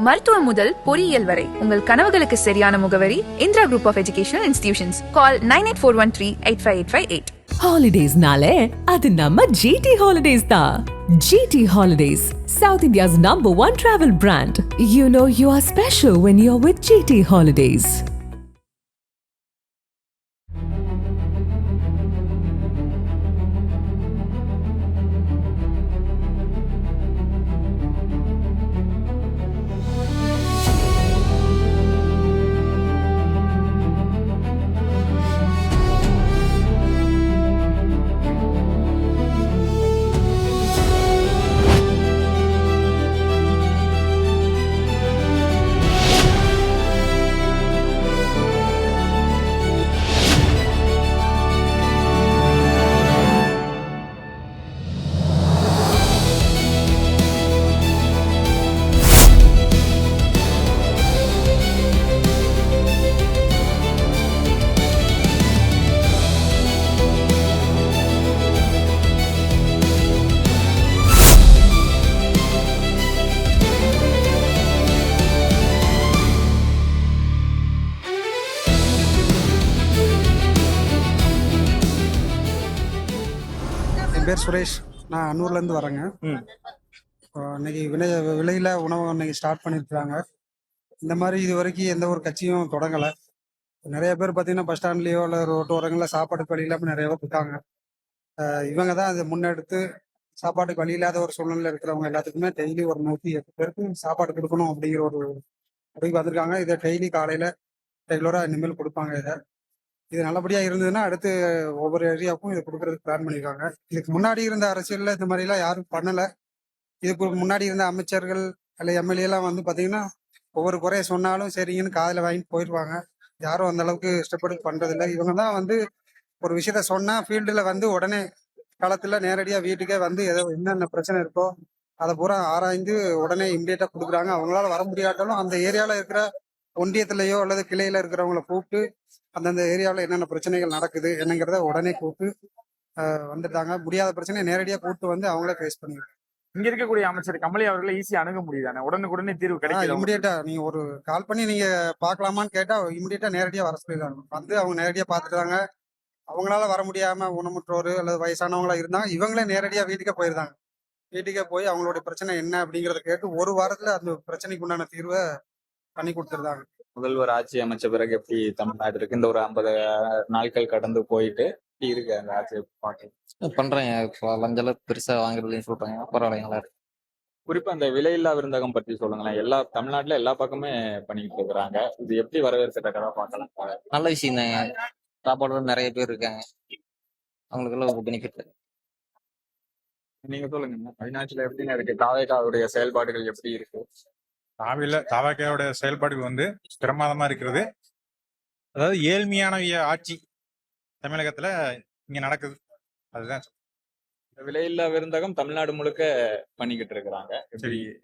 மருத்துவம் முதல் பொறியியல் வரை உங்கள் கனவுகளுக்கு சரியான முகவரி Indira group of educational institutions. Call 9841385858. Holidays nale adu namma GT Holidays da. GT Holidays, South India's #1 travel brand. You know you are special when you're with GT Holidays. என் பேர் சுரேஷ். நான் அன்னூர்லேருந்து வரேங்க. இன்னைக்கு விலையில உணவு இன்னைக்கு ஸ்டார்ட் பண்ணியிருக்காங்க. இந்த மாதிரி இது வரைக்கும் எந்த ஒரு கட்சியும் தொடங்கலை. நிறைய பேர் பார்த்தீங்கன்னா பஸ் ஸ்டாண்ட்லேயோ இல்லை ரோட்டோரங்களில் சாப்பாட்டுக்கு வழி இல்லாமல் நிறைய பேர் இருக்காங்க. இவங்க தான் அதை முன்னெடுத்து சாப்பாட்டுக்கு வழி இல்லாத ஒரு சூழ்நிலையில் இருக்கிறவங்க எல்லாத்துக்குமே டெய்லி ஒரு 108 பேருக்கு சாப்பாடு கொடுக்கணும் அப்படிங்கிற ஒரு முடிவுக்கு வந்திருக்காங்க. இதை டெய்லி காலையில் ரெகுலராக இனிமேல் கொடுப்பாங்க. இது நல்லபடியா இருந்ததுன்னா அடுத்து ஒவ்வொரு ஏரியாவுக்கும் இதை கொடுக்கறதுக்கு பிளான் பண்ணியிருக்காங்க. இதுக்கு முன்னாடி இருந்த அரசியல்ல இந்த மாதிரி எல்லாம் யாரும் பண்ணல. இதுக்கு முன்னாடி இருந்த அமைச்சர்கள் அல்ல எம்எல்ஏ எல்லாம் வந்து பாத்தீங்கன்னா ஒவ்வொரு குறைய சொன்னாலும் சரிங்கன்னு காதுல வாங்கிட்டு போயிடுவாங்க. யாரும் அந்த அளவுக்கு இஷ்டப்பட்டு பண்றதில்லை. இவங்க தான் வந்து ஒரு விஷயத்த சொன்னா ஃபீல்டுல வந்து உடனே களத்துல நேரடியா வீட்டுக்கே வந்து ஏதோ என்னென்ன பிரச்சனை இருக்கோ அதை பூரா ஆராய்ந்து உடனே இம்மிடியேட்டா கொடுக்குறாங்க. அவங்களால வர முடியாட்டாலும் அந்த ஏரியால இருக்கிற ஒன்றியத்திலேயோ அல்லது கிளையில இருக்கிறவங்கள கூப்பிட்டு அந்தந்த ஏரியாவில் என்னென்ன பிரச்சனைகள் நடக்குது என்னங்கிறத உடனே கூப்பிட்டு வந்துட்டாங்க. முடியாத பிரச்சனையை நேரடியாக கூப்பிட்டு வந்து அவங்களே ஃபேஸ் பண்ணிடுறாங்க. இங்க இருக்கக்கூடிய அமைச்சர் கமலி அவர்களை ஈஸியா அணுக முடியுதானே? உடனுக்குடனே தீர்வு கிடைக்கும். இமிடியேட்டா நீங்க ஒரு கால் பண்ணி நீங்க பாக்கலாமான்னு கேட்டா இமிடியேட்டா நேரடியா வர சொல்லிடுறாங்க. வந்து அவங்க நேரடியா பாத்துட்டாங்க. அவங்களால வர முடியாம ஊனமுற்றோர் அல்லது வயசானவங்களா இருந்தாங்க, இவங்களே நேரடியா வீட்டுக்கே போயிருந்தாங்க. வீட்டுக்கே போய் அவங்களுடைய பிரச்சனை என்ன அப்படிங்கறத கேட்டு ஒரு வாரத்துல அந்த பிரச்சனைக்கு உண்டான தீர்வை பண்ணி கொடுத்துருந்தாங்க. முதல்வர் ஆட்சி அமைச்ச பிறகு எப்படி தமிழ்நாடு இருக்கு? இந்த ஒரு 50 நாட்கள் கடந்து போயிட்டு எப்படி இருக்கு அந்த ஆட்சியை பார்க்க பண்றாங்க. இப்போ லஞ்சம் பெருசா வாங்குறதுன்னு சொல்றாங்க. பரவாயில்லைங்களா இருக்கு. குறிப்பா அந்த விலையில்லா விருந்தகம் பற்றி சொல்லுங்களேன். தமிழ்நாட்டுல எல்லா பக்கமே பண்ணிட்டு இருக்கிறாங்க. இது எப்படி வரவேற்கத்தக்கதா பார்க்கலாம்? நல்ல விஷயம் தாங்க. சாப்பாடு நிறைய பேர் இருக்காங்க, அவங்களுக்கெல்லாம் ஒரு பெனிஃபிட். நீங்க சொல்லுங்க, தமிழ்நாட்டுல எப்படின்னு இருக்கு? தாவேகாவுடைய செயல்பாடுகள் எப்படி இருக்கு? தாவேகாவோட செயல்பாடுகள் வந்து பிரமாதமா இருக்கிறது. அதாவது ஏழ்மையான ஆட்சி தமிழகத்துல இங்க நடக்குது. அதுதான் விலையில்லா விருந்தகம் தமிழ்நாடு முழுக்க பண்ணிக்கிட்டு இருக்கிறாங்க.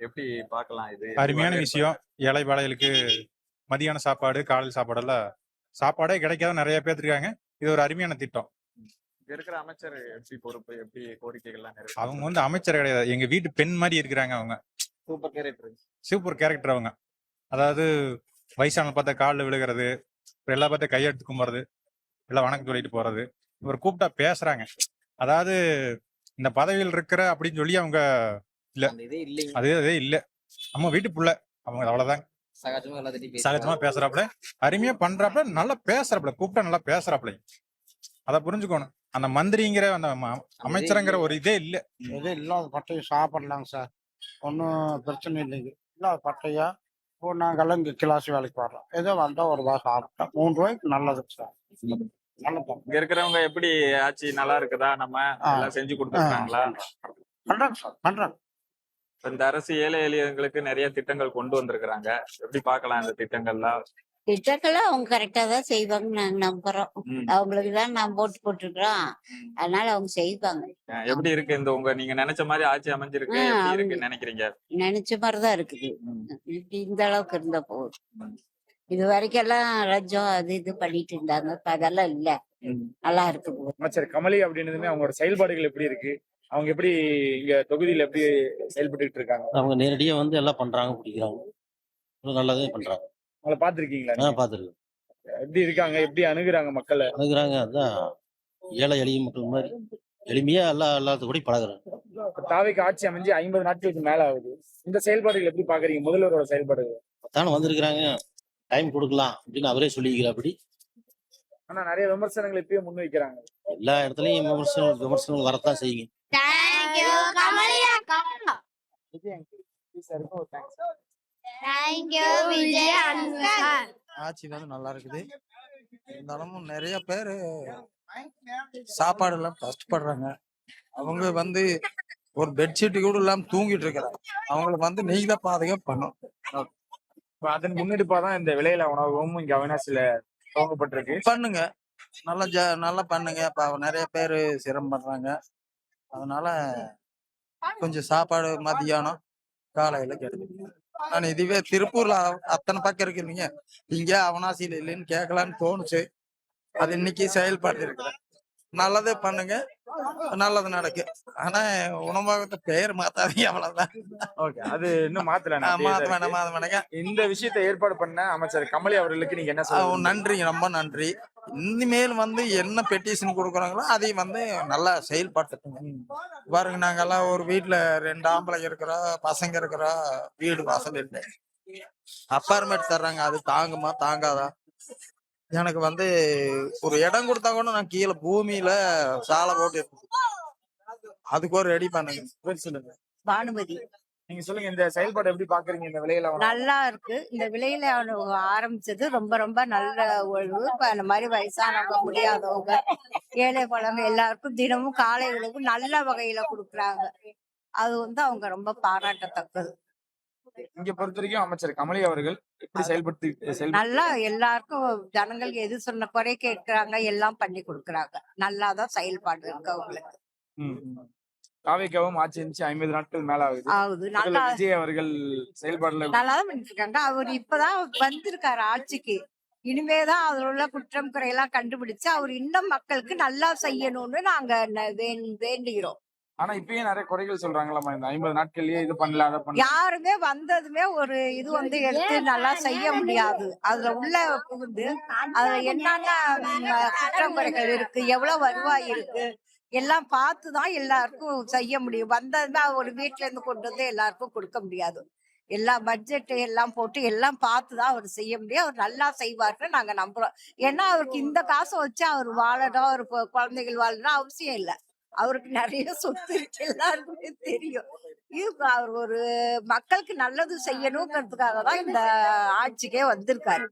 எப்படி பார்க்கலாம்? இது அருமையான விஷயம். ஏழை பாளைகளுக்கு மதியான சாப்பாடு, காலையில் சாப்பாடெல்லாம் சாப்பாடே கிடைக்காத நிறைய பேர் இருக்காங்க. இது ஒரு அருமையான திட்டம். இங்க இருக்கிற அமைச்சர் எப்படி பொறுப்பு, எப்படி கோரிக்கைகள்லாம் அவங்க வந்து அமைச்சர் கிடையாது, எங்க வீட்டு பெண் மாதிரி இருக்கிறாங்க. அவங்க சூப்பர் கேரக்டர். அவங்க அதாவது வயசான பார்த்தா காலில் விழுகிறது, எல்லா பார்த்தா கையெடுத்து கும்புறது, எல்லாம் வணக்கம் சொல்லிட்டு போறது. இவர் கூப்பிட்டா பேசுறாங்க. அதாவது இந்த பதவியில் இருக்கிற அப்படின்னு சொல்லி அவங்க இல்ல, அதே இல்ல. நம்ம வீட்டு புள்ள அவங்க, அவ்வளவுதான். சகஜமா பேசுறாப்புல, அருமையா பண்றாப்புல, நல்லா பேசுறாப்புல, கூப்பிட்டா நல்லா பேசுறாப்புல. அதை புரிஞ்சுக்கணும். அந்த மந்திரிங்கிற அந்த அமைச்சருங்கிற ஒரு இதே இல்ல. இல்லாத பட்டையை சாப்பிடலாங்க சார், ஒன்றும் பிரச்சனை இல்லைங்க. இல்லாத பட்டையா இப்போ நாங்கெல்லாம் இங்கே கிளாஸ் வேலைக்கு வர்றோம், ஏதோ வந்தா ஒரு ரூபா சாப்பிட்டா 3 ரூபாய்க்கு நல்லது சார். இங்க இருக்கிறவங்க எப்படி ஆட்சி நல்லா இருக்குதா? நம்ம எல்லாம் செஞ்சு கொடுத்துருக்காங்களா? பண்றாங்க சார், பண்றாங்க. இந்த அரசு ஏழை எளியவங்களுக்கு நிறைய திட்டங்கள் கொண்டு வந்திருக்கிறாங்க. எப்படி பார்க்கலாம் இந்த திட்டங்கள்லாம்? திட்டங்கள்லாம் அவங்க கரெக்டா தான் செய்வாங்கன்னு நாங்க நம்புறோம். அவங்களுக்கு தான் நான் போட்டிருக்கிறோம், அதனால அவங்க செய்வாங்க. எப்படி இருக்கு இந்த நீங்க நினைச்ச மாதிரி ஆட்சி அமைஞ்சிருக்கு? எப்படி இருக்குன்னு நினைக்கிறீங்க? நினைச்ச மாதிரிதான் இருக்குது. இப்படி இந்த அளவுக்கு இருந்த போதும். இது வரைக்கும் எல்லாம் லஞ்சம் அது இது பண்ணிட்டு இருந்தாங்க, இப்ப அதெல்லாம் இல்ல, நல்லா இருக்குது. அமைச்சர் கமலி அப்படின்னதுமே அவங்களோட செயல்பாடுகள் எப்படி இருக்கு? அவங்க எப்படி இங்க தொகுதியில எப்படி செயல்பட்டு இருக்காங்க? அவங்க நேரடியா வந்து எல்லாம் பண்றாங்க, பிடிக்கிறாங்க. நல்லதே பண்றாங்க. உங்களை பார்த்திருக்கீங்களா நீங்க? பார்த்துருக்கேன். எப்படி இருக்காங்க, எப்படி அணுகுறாங்க மக்களை? அணுகுறாங்க. அதான் ஏழை எளிய மக்கள் மாதிரி எளிமையா எல்லாத்து கூட பழகுறாங்க. தாவேக்கு ஆட்சி அமைஞ்சு 50 நாட்களுக்கு மேல ஆகுது. இந்த செயல்பாடுகள் எப்படி பாக்குறீங்க, முதல்வரோட செயல்பாடுகள்? தானே வந்திருக்கிறாங்க, டைம் கொடுக்கலாம் அப்படின்னு அவரே சொல்லிக்கிறாப்படி. ஆனா நிறைய விமர்சனங்கள் இப்பயும் முன்வைக்கிறாங்க. எல்லா இடத்துலயும் விமர்சனங்கள் வரத்தான் செய்யுங்க. ஆட்சி வந்து நல்லா இருக்குது. இருந்தாலும் நிறைய பேர் சாப்பாடு எல்லாம் கஷ்டப்படுறாங்க. அவங்க வந்து ஒரு பெட்ஷீட் கூட இல்லாம தூங்கிட்டு இருக்கிறாங்க. அவங்களுக்கு வந்து நீங்க தான் பாதுகாப்பு பண்ணும். இப்ப அதன் முன்னெடுப்பாதான் இந்த விலையில உணவகம் இங்க அவினாசில துவங்கப்பட்டிருக்கு. பண்ணுங்க, நல்லா பண்ணுங்க. இப்ப நிறைய பேர் சிரமப்படுறாங்க. அதனால கொஞ்சம் சாப்பாடு மதியானம் காலையில கிடைக்கும். நான் இதுவே திருப்பூர்ல அத்தனை பக்கம் இருக்குறீங்க, இங்க அவனாசியில இல்லைன்னு கேட்கலான்னு தோணுச்சு. அது இன்னைக்கு செயல்பாடு இருக்கிறேன். நல்லதே பண்ணுங்க, நல்லது நடக்கு. ஆனா உணவகத்தை பெயர் மாத்தாதீங்க, அவ்வளவுதான். ஓகே, அது இன்னும் மாத்தல. மாத்த இந்த விஷயத்தை ஏற்பாடு பண்ண அமைச்சர் கமலி அவர்களுக்கு நீங்க என்ன சொல்லுங்க? நன்றிங்க, ரொம்ப நன்றி. இனிமேல் வந்து என்ன பெட்டிஷன் கொடுக்குறாங்களோ அதையும் வந்து நல்லா செயல்படுத்துங்க. பாருங்க, நாங்கெல்லாம் ஒரு வீட்டுல 2 ஆம்பளைங்க இருக்கிறோம், பசங்க இருக்கிறோம், வீடு வாசல் இல்லை, அப்பார்ட்மெண்ட் தர்றாங்க. அது தாங்குமா தாங்காதா? எனக்கு வந்து ஒரு இடம் கொடுத்தா கூட நான் கீழே பூமியில சாலை போட்டு அதுக்கு ஒரு ரெடி பண்ணுங்க. பேர் சொல்லுங்க. பானுமதி. நீங்க சொல்லுங்க, இந்த செயல்பாடு எப்படி பாக்குறீங்க? இந்த விலையில நல்லா இருக்கு. இந்த விலையில ஆரம்பிச்சது ரொம்ப ரொம்ப நல்ல ஒழுங்கு. இப்ப அந்த மாதிரி வயசானவங்க, முடியாதவங்க, ஏழை குழந்தை எல்லாருக்கும் தினமும் காலை உணவு நல்ல வகையில கொடுக்குறாங்க. அது வந்து அவங்க ரொம்ப பாராட்டத்தக்கது. இங்க பொறுத்த வரைக்கும் அமைச்சர் கமலி அவர்கள் எப்படி செயல்படுத்தி நல்லா எல்லாருக்கும் ஜனங்களுக்கு எது சொன்ன குறை கேட்கிறாங்க, எல்லாம் பண்ணி கொடுக்குறாங்க. நல்லாதான் செயல்பாடு இருக்கு அவங்களுக்கு. தாவேக்காவும் ஆட்சி இருந்துச்சு 50 நாட்கள் மேல ஆகுது. நல்லா விஜய் அவர்கள் செயல்பாடுல நல்லாதான் பண்ணிட்டு இருக்காங்க. அவர் இப்பதான் வந்திருக்காரு ஆட்சிக்கு. இனிமேதான் அதுல உள்ள குற்றம் குறையெல்லாம் கண்டுபிடிச்சு அவர் இன்னும் மக்களுக்கு நல்லா செய்யணும்னு நாங்க வேண்டுகிறோம். ஆனா இப்பயும் நிறைய குறைகள் சொல்றாங்களாமா, இந்த 50 நாட்கள்லயே இது பண்ணல அதை பண்ணல. யாருமே வந்ததுமே ஒரு இது வந்து எடுத்து நல்லா செய்ய முடியாது. அதுல உள்ள புகுந்து அதுல என்னென்ன குற்றம் குறைகள் இருக்கு, எவ்வளவு வருவாய் இருக்கு, எல்லாம் பார்த்துதான் எல்லாருக்கும் செய்ய முடியும். வந்ததுமே ஒரு வீட்டுல இருந்து கொண்டு வந்து எல்லாருக்கும் கொடுக்க முடியாது. எல்லா பட்ஜெட் எல்லாம் போட்டு எல்லாம் பார்த்துதான் அவர் செய்ய முடியும். அவர் நல்லா செய்வார்னு நாங்க நம்புறோம். ஏன்னா அவருக்கு இந்த காசை வச்சு அவர் வாழணும், அவர் குழந்தைகள் வாழணும் அவசியம் இல்லை. அவருக்கு நிறைய சொத்து இருக்கு, எல்லாருக்குமே தெரியும். அவர் ஒரு மக்களுக்கு நல்லது செய்யணுங்கிறதுக்காக தான் இந்த ஆட்சிக்கே வந்திருக்காரு.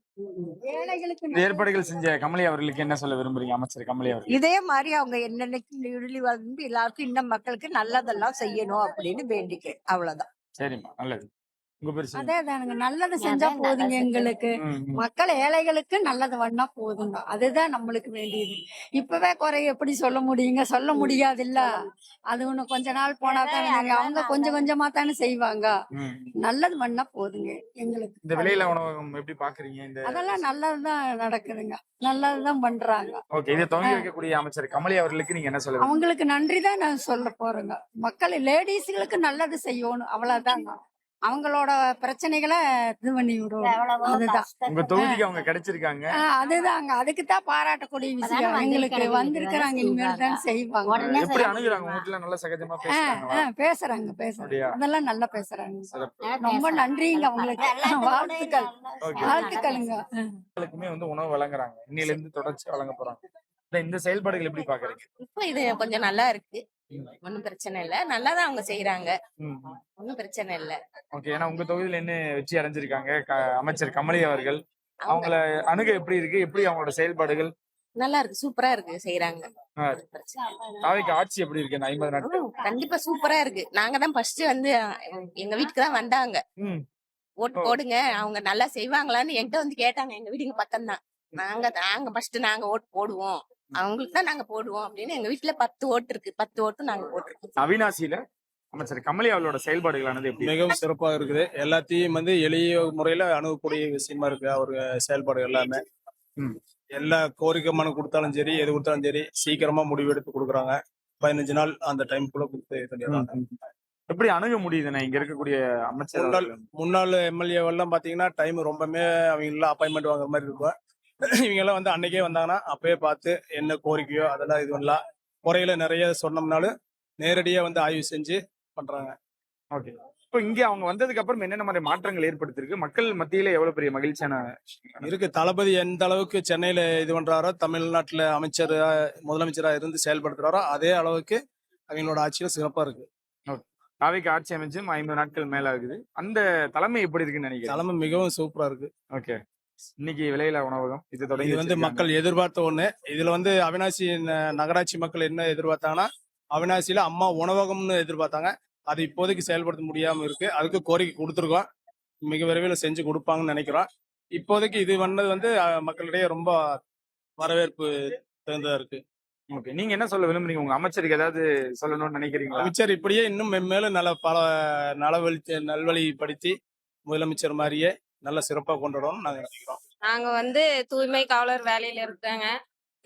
ஏற்பாடுகள் செஞ்ச கமலி அவர்களுக்கு என்ன சொல்ல விரும்புறீங்க, அமைச்சர் கமலி அவர்கள்? இதே மாதிரி அவங்க என்னென்னைக்கு வந்து எல்லாருக்கும் இன்னும் மக்களுக்கு நல்லதெல்லாம் செய்யணும் அப்படின்னு வேண்டிக்கிறேன். அவ்வளவுதான். சரிம்மா, நல்லது. உங்க பேர் சொல்லுங்க. அதேதானுங்க, நல்லது செஞ்சா போதுங்க. எங்களுக்கு மக்கள் ஏழைகளுக்கு நல்லது பண்ணா போதுங்க. அதுதான் நம்மளுக்கு வேண்டியது. இப்பவே குறை எப்படி சொல்ல முடியுங்க? சொல்ல முடியாது இல்ல. அது ஒண்ணு கொஞ்ச நாள் போனா தானே, அவங்க கொஞ்சம் கொஞ்சமா தானே செய்வாங்க. நல்லது பண்ணா போதுங்க எங்களுக்கு. இந்த விலையில உணவகம் எப்படி பாக்குறீங்க? அதெல்லாம் நல்லதுதான் நடக்குதுங்க, நல்லதுதான் பண்றாங்க. ஓகே, இதை துவங்கி வைக்கக்கூடிய அமைச்சர் கமலி அவர்களுக்கு நீங்க என்ன சொல்லுங்க? அவங்களுக்கு நன்றி தான் நான் சொல்ல போறேங்க. மக்கள் லேடிஸ்களுக்கு நல்லது செய்யணும், அவ்வளவுதாங்க. அவங்களோட பிரச்சனைகளை இது பண்ணி விடுவோம். அதுதான் உங்க தொகுதிக்கு அவங்க கிடைச்சிருக்காங்க. அதுதாங்க, அதுக்குதான் பாராட்டக்கூடிய விஷயம். எங்களுக்கு வந்திருக்கிறாங்க, இனிமேல் தான் செய்வாங்க. எப்படி அணுகுறாங்க? உங்க வீட்டுல நல்லா சகஜமா பேசுறாங்க. அதெல்லாம் நல்லா பேசுறாங்க. ரொம்ப நன்றிங்க அவங்களுக்கு. வாழ்த்துக்கள், வாழ்த்துக்களுங்க. எல்லாருக்குமே வந்து உணவு வழங்குறாங்க, இன்னையில இருந்து தொடர்ச்சி வழங்க போறாங்க. இந்த செயல்பாடுகள் எப்படி பாக்குறீங்க? இப்போ இது கொஞ்சம் நல்லா இருக்கு, ஒன்னும் பிரச்சனை இல்ல. நல்லாதான் அவங்க செய்யறாங்க, ஒன்னும் பிரச்சனை இல்ல. ஓகே, ஏன்னா உங்க தொகுதியில என்ன வெற்றி அடைஞ்சிருக்காங்க அமைச்சர் கமலி அவர்கள், அவங்கள அணுக எப்படி இருக்கு, எப்படி அவங்களோட செயல்பாடுகள்? நல்லா இருக்கு, சூப்பரா இருக்கு, செய்யறாங்க. தாவேக்கு ஆட்சி எப்படி இருக்கு 50 நாட்கள்? கண்டிப்பா சூப்பரா இருக்கு. நாங்க தான் ஃபர்ஸ்ட் வந்து எங்க வீட்டுக்கு தான் வந்தாங்க, ஓட்டு போடுங்க அவங்க நல்லா செய்வாங்களான்னு என்கிட்ட வந்து கேட்டாங்க. எங்க வீட்டுக்கு பக்கம் தான். நாங்க ஃபர்ஸ்ட் நாங்க ஓட்டு போடுவோம், அவங்களுக்கு தான் நாங்க போடுவோம் அப்படின்னு எங்க வீட்டுல 10 ஓட்டு இருக்கு. 10 ஓட்டு நாங்க போட்டிருக்கோம். அவினாசியில அமைச்சர் கமலி அவர்களோட செயல்பாடுகளானது எப்படி? மிகவும் சிறப்பாக இருக்குது. எல்லாத்தையும் வந்து எளிய முறையில அணுகக்கூடிய விஷயமா இருக்கு அவர் செயல்பாடு எல்லாமே. எல்லா கோரிக்கை மனு கொடுத்தாலும் சரி, எது கொடுத்தாலும் சரி, சீக்கிரமா முடிவு எடுத்து கொடுக்குறாங்க. 15 நாள் அந்த டைம்குள்ள கொடுத்து எப்படி அணுக முடியுதுண்ணே இங்க இருக்கக்கூடிய அமைச்சர் முன்னாள் அவர்கள்? முன்னாள் எம்எல்ஏவெல்லாம் பார்த்தீங்கன்னா டைம் ரொம்பவுமே அவங்களாம் அப்பாயின்மெண்ட் வாங்குற மாதிரி இருக்கும். இவங்கெல்லாம் வந்து அன்னைக்கே வந்தாங்கன்னா அப்பயே பார்த்து என்ன கோரிக்கையோ அதெல்லாம் இது பண்ணலாம். குறையில நிறைய சொன்னோம்னாலும் நேரடியாக வந்து ஆய்வு செஞ்சு பண்றாங்க. ஓகே. இப்போ இங்க அவங்க வந்ததுக்கு அப்புறம் என்னென்ன மாதிரி மாற்றங்கள் ஏற்படுத்திருக்கு? மக்கள் மத்தியில எவ்வளவு பெரிய மகிழ்ச்சியான இருக்கு. தளபதி எந்த அளவுக்கு சென்னையில இது பண்றாரோ, தமிழ்நாட்டுல அமைச்சரா முதலமைச்சரா இருந்து செயல்படுத்துறாரோ அதே அளவுக்கு அவங்களோட ஆட்சியும் சிறப்பா இருக்கு. தாவைக்கு ஆட்சி அமைச்சும் 50 நாட்கள் மேல ஆகுது. அந்த தலைமை எப்படி இருக்குன்னு நினைக்கிறேன். தலைமை மிகவும் சூப்பரா இருக்கு. ஓகே. இன்னைக்கு விலையில்லா உணவகம் இது தொடங்கி இது வந்து வச்சிருக்காங்க. மக்கள் எதிர்பார்த்த ஒண்ணு. இதுல வந்து அவினாசி நகராட்சி மக்கள் என்ன எதிர்பார்த்தாங்கன்னா, அவினாசியில அம்மா உணவகம்னு எதிர்பார்த்தாங்க. அது இப்போதைக்கு செயல்படுத்த முடியாம இருக்கு. அதுக்கு கோரிக்கை கொடுத்துருக்கோம். மிக விரைவில் செஞ்சு கொடுப்பாங்கன்னு நினைக்கிறோம். இப்போதைக்கு இது பண்ணது வந்து மக்களிடையே ரொம்ப வரவேற்பு தகுந்ததா இருக்கு. ஓகே. நீங்க என்ன சொல்ல விரும்புறீங்க? உங்க அமைச்சருக்கு ஏதாவது சொல்லணும்னு நினைக்கிறீங்களா? அமைச்சர் இப்படியே இன்னும் மென்மேலும் நல்ல பல நல்வழிப்படுத்தி முதலமைச்சர் மாதிரியே நல்ல சிறப்பா கொண்டு வரணும்னு நாங்க நினைக்கிறோம். நாங்க வந்து தூய்மை காவலர் வேலையில இருக்காங்க.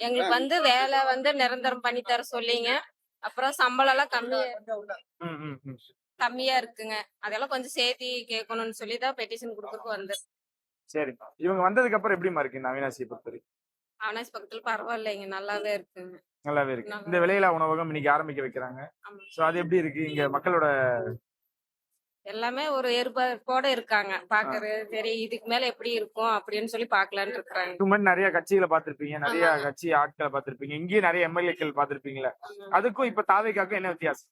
எங்களுக்கு வந்து வேலை வந்து நிரந்தரம் பண்ணி தர சொல்லிங்க. அப்புறம் சம்பளம் எல்லாம் கம்மியா இருக்குங்க. அதெல்லாம் கொஞ்சம் சேர்த்தி கேட்கணும்னு சொல்லி தான் பெட்டிஷன் கொடுக்கறதுக்கு வந்தேன். சரி. இவங்க வந்ததுக்கு அப்புறம் எப்படிமா இருக்கு இந்த அவினாசியை பொறுத்தவரை? அவனாசி பக்கத்துல பரவாயில்லைங்க, நல்லாவே இருக்குங்க. நல்லாவே இருக்கு. இந்த விலையில்லா உணவகம் இன்னைக்கு ஆரம்பிக்க வைக்கிறாங்க. ஆமா. சோ அது எப்படி இருக்கு? இங்க மக்களோட எல்லாமே ஒரு எதிர்பார்ப்போட இருக்காங்க. பாக்குறது சரி இதுக்கு மேல எப்படி இருக்கும் அப்படின்னு சொல்லி பாக்கலான்னு இருக்காங்க. இதுக்கு முன்னாடி நிறைய கட்சிகளை பார்த்திருப்பீங்க, நிறைய கட்சி ஆட்களை பார்த்திருப்பீங்க, இங்கேயும் நிறைய எம்எல்ஏக்கள் பார்த்திருப்பீங்களா? அதுக்கும் இப்ப தாவைக்காக்கும் என்ன வித்தியாசம்?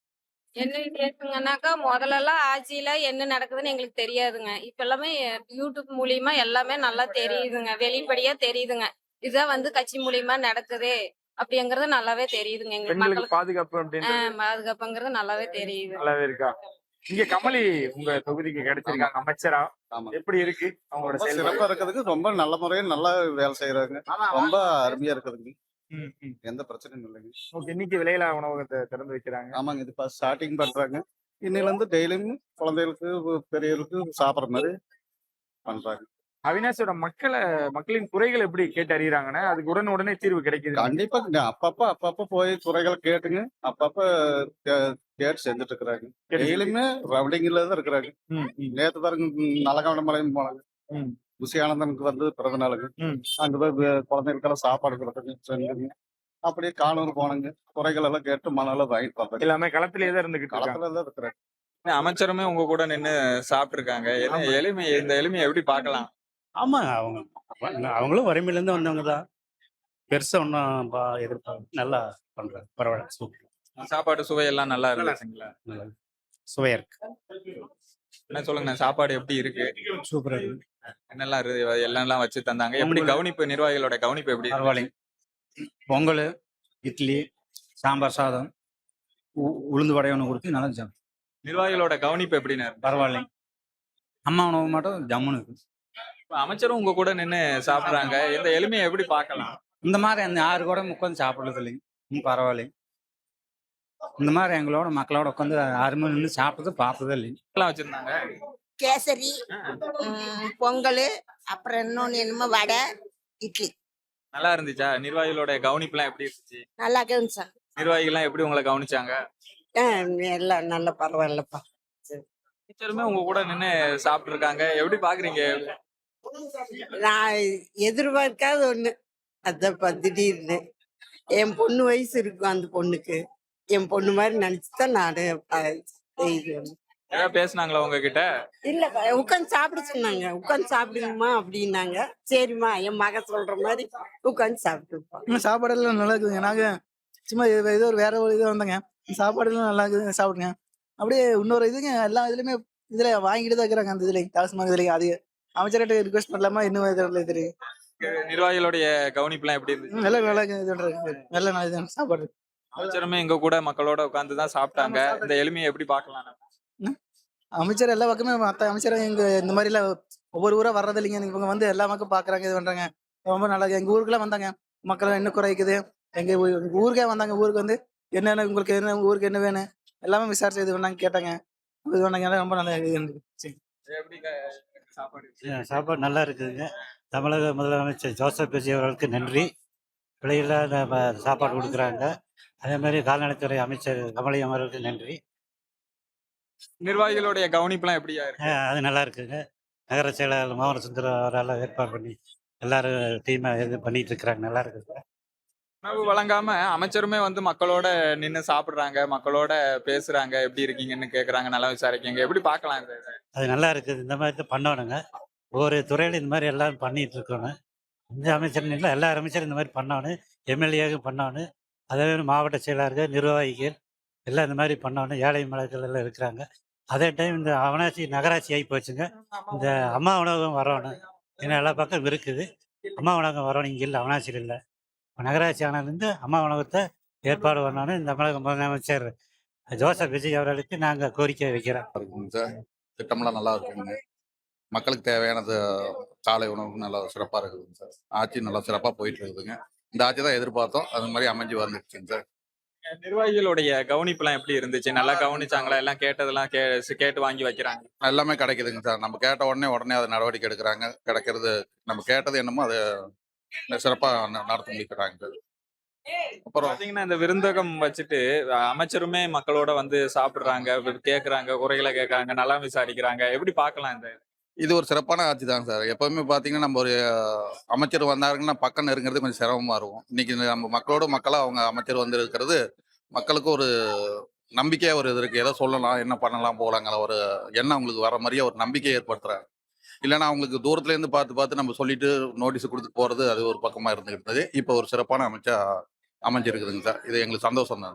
என்ன கேக்குங்கன்னாக்கா முதல்லலாம் ஆட்சியில என்ன நடக்குதுன்னு எங்களுக்கு தெரியாதுங்க. இப்ப எல்லாமே யூடியூப் மூலியமா எல்லாமே நல்லா தெரியுதுங்க, வெளிப்படையா தெரியுதுங்க. இதுதான் வந்து கட்சி மூலியமா நடக்குது அப்படிங்கறது நல்லாவே தெரியுதுங்க. எங்களுக்கு பெண்களுக்கு மக்களுக்கு பாதுகாப்பு அப்படின்னு பாதுகாப்புங்கிறது நல்லாவே தெரியுது. நல்லாவே இருக்கா? இங்க கமலி உங்க தொகுதிக்கு கிடைச்சிருக்காங்க அமைச்சரா. எப்படி இருக்கு அவங்களோட ரொம்ப செயல்பாடு? சிறப்பா இருக்குதுக்கு, ரொம்ப நல்ல முறையில் நல்லா வேலை செய்யறாங்க. ரொம்ப அருமையா இருக்குதுங்க. எந்த பிரச்சனையும் இல்லைங்க. ஓகே. இன்னைக்கு விலையில்லா உணவகத்தை திறந்து வைக்கிறாங்க. ஆமாங்க, இது ஸ்டார்டிங் பண்றாங்க. இன்னையில இருந்து டெய்லியும் குழந்தைகளுக்கு பெரியவர்களுக்கு சாப்பிட்ற மாதிரி பண்றாங்க. அவினாசியோட மக்களின் குறைகள் எப்படி கேட்டு அறியறாங்கன்னா அதுக்கு உடனே தீர்வு கிடைக்குது. கண்டிப்பா அப்பப்ப போய் குறைகளை கேட்டுங்க, அப்பப்ப கேட்டு செஞ்சுட்டு இருக்கிறாங்க. டெய்லியுமே ரவுடிங்ல தான் இருக்கிறாங்க. நேத்து பாருங்க நலகாவடமலையும் போனாங்க. புசியானந்தனுக்கு வந்து பிறந்த நாளுங்க. அங்க போய் குழந்தைகளுக்கெல்லாம் சாப்பாடு கொடுத்துங்க செஞ்சுங்க. அப்படியே காணூர் போனாங்க. குறைகள் எல்லாம் கேட்டு மனநல வாங்கிட்டு வந்தாங்க. எல்லாமே களத்திலேயே தான் இருந்துகிட்டு இருக்காங்க. களத்துல தான் இருக்கிறாங்க. அமைச்சருமே உங்க கூட நின்னு சாப்பிட்டு இருக்காங்க. இந்த எளிமையை எப்படி பார்க்கலாம்? ஆமா, அவங்களும் வறுமையிலேருந்து வந்தவங்க தான். பெருசா ஒன்றும் எதிர்பார்க்க நல்லா பண்றாங்க. பரவாயில்ல, சூப்பர். சாப்பாடு சுவை எல்லாம் நல்லா இருந்துச்சுங்களா? நல்லா சுவையா இருக்கு. என்ன சொல்லுங்க, சாப்பாடு எப்படி இருக்கு? சூப்பரா இருக்கு. எல்லாம் வச்சு தந்தாங்க. எப்படி கவனிப்பு, நிர்வாகிகளோட கவனிப்பு எப்படி? பரவாயில்லைங்க. பொங்கல், இட்லி, சாம்பார் சாதம், உளுந்து வடை ஒன்று கொடுத்து நல்லா சாப்பிடும். நிர்வாகிகளோட கவனிப்பு எப்படின்னு? பரவாயில்லைங்க. அம்மா உணவு மட்டும் ஜம்முன்னு இருக்கு. அமைச்சரும் உங்க கூட நின்னு சாப்பிடுறாங்க. இந்த எளிமையை எப்படி பார்க்கலாம்? இந்த மாதிரி அந்த 6 கூட உட்காந்து சாப்பிடுறது இல்லைங்க. பரவாயில்லைங்க. இந்த மாதிரி எங்களோட மக்களோட உட்காந்து 6 மணி நின்று சாப்பிட்டது பார்த்ததே இல்லைங்க. எல்லாம் வச்சிருந்தாங்க. கேசரி, பொங்கல், அப்புறம் இன்னொன்னு என்னமோ வடை, இட்லி. நல்லா இருந்துச்சா? நிர்வாகிகளோட கவனிப்பு எல்லாம் எப்படி இருந்துச்சு? நல்லா இருந்துச்சா? நிர்வாகிகள் எல்லாம் எப்படி உங்களை கவனிச்சாங்க? எல்லாம் நல்ல பரவாயில்லப்பா. அமைச்சருமே உங்க கூட நின்னு சாப்பிட்டு இருக்காங்க. எப்படி பாக்குறீங்க? நான் எதிர்பார்க்காத ஒண்ணு அதப்பா திடீர்னு. என் பொண்ணு வயசு இருக்கும் அந்த பொண்ணுக்கு. என் பொண்ணு மாதிரி நினைச்சுதான் நானு செய்வேன். ஏதாவது பேசுனாங்களா உங்ககிட்ட? இல்ல, உட்காந்து சாப்பிட சொன்னாங்க. உட்காந்து சாப்பிடுங்கம்மா அப்படின்னாங்க. சரிம்மா, என் மக சொல்ற மாதிரி உட்காந்து சாப்பிட்டு. சாப்பாடு எல்லாம் நல்லா இருக்குதுங்க. நாங்க சும்மா ஏதோ ஒரு வேற ஒரு இது வந்தோங்க. சாப்பாடு எல்லாம் நல்லா இருக்குது, சாப்பிடுங்க. அப்படியே இன்னொரு இதுங்க எல்லா இதுலயுமே இதுல வாங்கிட்டு தான் இருக்கிறாங்க. அந்த இதுல டாஸ்மாக் இதுல அது அமைச்சர்கிட்ட ரிக்வெஸ்ட் பண்ணலாமா இன்னும் இதுல தெரியும். நிர்வாகிகளுடைய கவனிப்பு எல்லாம் எப்படி இருந்துச்சு? நல்லா நல்லா இது நல்ல நல்ல சாப்பாடு. அமைச்சருமே எங்க கூட மக்களோட உட்கார்ந்து தான் சாப்பிட்டாங்க. இந்த எளிமையை எப்படி பார்க்கலாம்? அமைச்சர் எல்லா பக்கமே மற்ற அமைச்சரும் இங்க இந்த மாதிரி எல்லாம் ஒவ்வொரு ஊரா வர்றது இல்லைங்க. இவங்க வந்து எல்லா மக்களும் பாக்குறாங்க, இது பண்றாங்க. ரொம்ப நல்லா. எங்க ஊருக்குலாம் வந்தாங்க. மக்கள் என்ன குறைக்குது, எங்க ஊருக்கே வந்தாங்க. ஊருக்கு வந்து என்னென்ன உங்களுக்கு என்ன ஊருக்கு என்ன வேணும் எல்லாமே விசாரிச்சு இது பண்ணாங்க, கேட்டாங்க. இது பண்ணாங்க. ரொம்ப நல்லா இது இருந்துச்சு. சாப்பாடு நல்லா இருக்குதுங்க. தமிழக முதலமைச்சர் ஜோசப் விஜய் அவர்களுக்கு நன்றி. விலையில்லாத சாப்பாடு கொடுக்குறாங்க. அதே மாதிரி கால்நடைத்துறை அமைச்சர் கமலி அவர்களுக்கு நன்றி. நிர்வாகிகளுடைய கவனிப்புலாம் எப்படியா இருக்கு? அது நல்லா இருக்குங்க. நகர செயலாளர் மோகன சுந்தரம் அவரால் ஏற்பாடு பண்ணி எல்லாரும் டீமா இது பண்ணிட்டு இருக்கிறாங்க. நல்லா இருக்குது. உணவு வழங்காம அமைச்சருமே வந்து மக்களோட நின்னு சாப்பிடுறாங்க, மக்களோட பேசுறாங்க, எப்படி இருக்கீங்கன்னு கேக்குறாங்க, நல்லா விசாரிக்கீங்க. எப்படி பார்க்கலாம் இத? அது நல்லா இருக்குது. இந்த மாதிரி தான் பண்ணணுங்க. ஒவ்வொரு துறையில இந்த மாதிரி எல்லாரும் பண்ணிட்டு இருக்கணும். இந்த அமைச்சர் இல்லை, எல்லா அமைச்சரும் இந்த மாதிரி பண்ணணும். எம்எல்ஏவும் பண்ணணும். அதே மாதிரி மாவட்ட செயலாளர்கள், நிர்வாகிகள் எல்லாம் இந்த மாதிரி பண்ணணும். ஏழை மலைகள் எல்லாம் இருக்கிறாங்க. அதே டைம் இந்த அவனாசி நகராட்சி ஆகி போச்சுங்க. இந்த அம்மா உணவகம் வரணும். ஏன்னா எல்லா பக்கம் இருக்குது. அம்மா உணவகம் வரணும். இங்கே இல்லை, அவனாசியில் இல்லை. நகராட்சி ஆனதுலேருந்து அம்மா உணவகத்தை ஏற்பாடு பண்ணணும். இந்த தமிழக முதலமைச்சர் ஜோசப் விஜய் அவர்களுக்கு நாங்கள் கோரிக்கை வைக்கிறோம். இருக்குங்க சார். திட்டம்லாம் நல்லா இருக்குங்க. மக்களுக்கு தேவையானது காலை உணவு நல்லா சிறப்பாக இருக்குதுங்க சார். ஆட்சி நல்லா சிறப்பாக போயிட்டு இருக்குதுங்க. இந்த ஆட்சி தான் எதிர்பார்த்தோம். அது மாதிரி அமைஞ்சு வந்துருச்சுங்க சார். நிர்வாகிகளுடைய கவனிப்புலாம் எப்படி இருந்துச்சு? நல்லா கவனிச்சாங்களா? எல்லாம் கேட்டதெல்லாம் கேட்டு வாங்கி வைக்கிறாங்க. எல்லாமே கிடைக்குதுங்க சார். நம்ம கேட்ட உடனே அதை நடவடிக்கை எடுக்கிறாங்க. கிடைக்கிறது நம்ம கேட்டது என்னமோ அதை சிறப்பாக நடத்த முடிக்கிறாங்க சார். அப்புறம் பாத்தீங்கன்னா இந்த விருந்தகம் வச்சுட்டு அமைச்சருமே மக்களோட வந்து சாப்பிடுறாங்க, கேக்குறாங்க, குறைகளை கேட்கறாங்க, நல்லா விசாரிக்கிறாங்க. எப்படி பார்க்கலாம் இந்த? இது ஒரு சிறப்பான ஆட்சி தான் சார். எப்பவுமே பார்த்தீங்கன்னா நம்ம ஒரு அமைச்சர் வந்தாருங்கன்னா பக்கம் நெருங்கிறது கொஞ்சம் சிரமமாக இருக்கும். இன்னைக்கு நம்ம மக்களோட மக்களாக அவங்க அமைச்சர் வந்து இருக்கிறது மக்களுக்கு ஒரு நம்பிக்கையாக ஒரு இது இருக்குது. எதை சொல்லலாம், என்ன பண்ணலாம், போகலாங்கிற ஒரு எண்ணம் அவங்களுக்கு வர மாதிரியே ஒரு நம்பிக்கையை ஏற்படுத்துறாங்க. இல்லைன்னா அவங்களுக்கு தூரத்துலேருந்து பார்த்து நம்ம சொல்லிட்டு நோட்டீஸ் கொடுத்து போகிறது அது ஒரு பக்கமாக இருந்துகிட்டு இருந்தது. இப்போ ஒரு சிறப்பான அமைச்சா அமைஞ்சிருக்குதுங்க சார். இது எங்களுக்கு சந்தோஷம் தான்.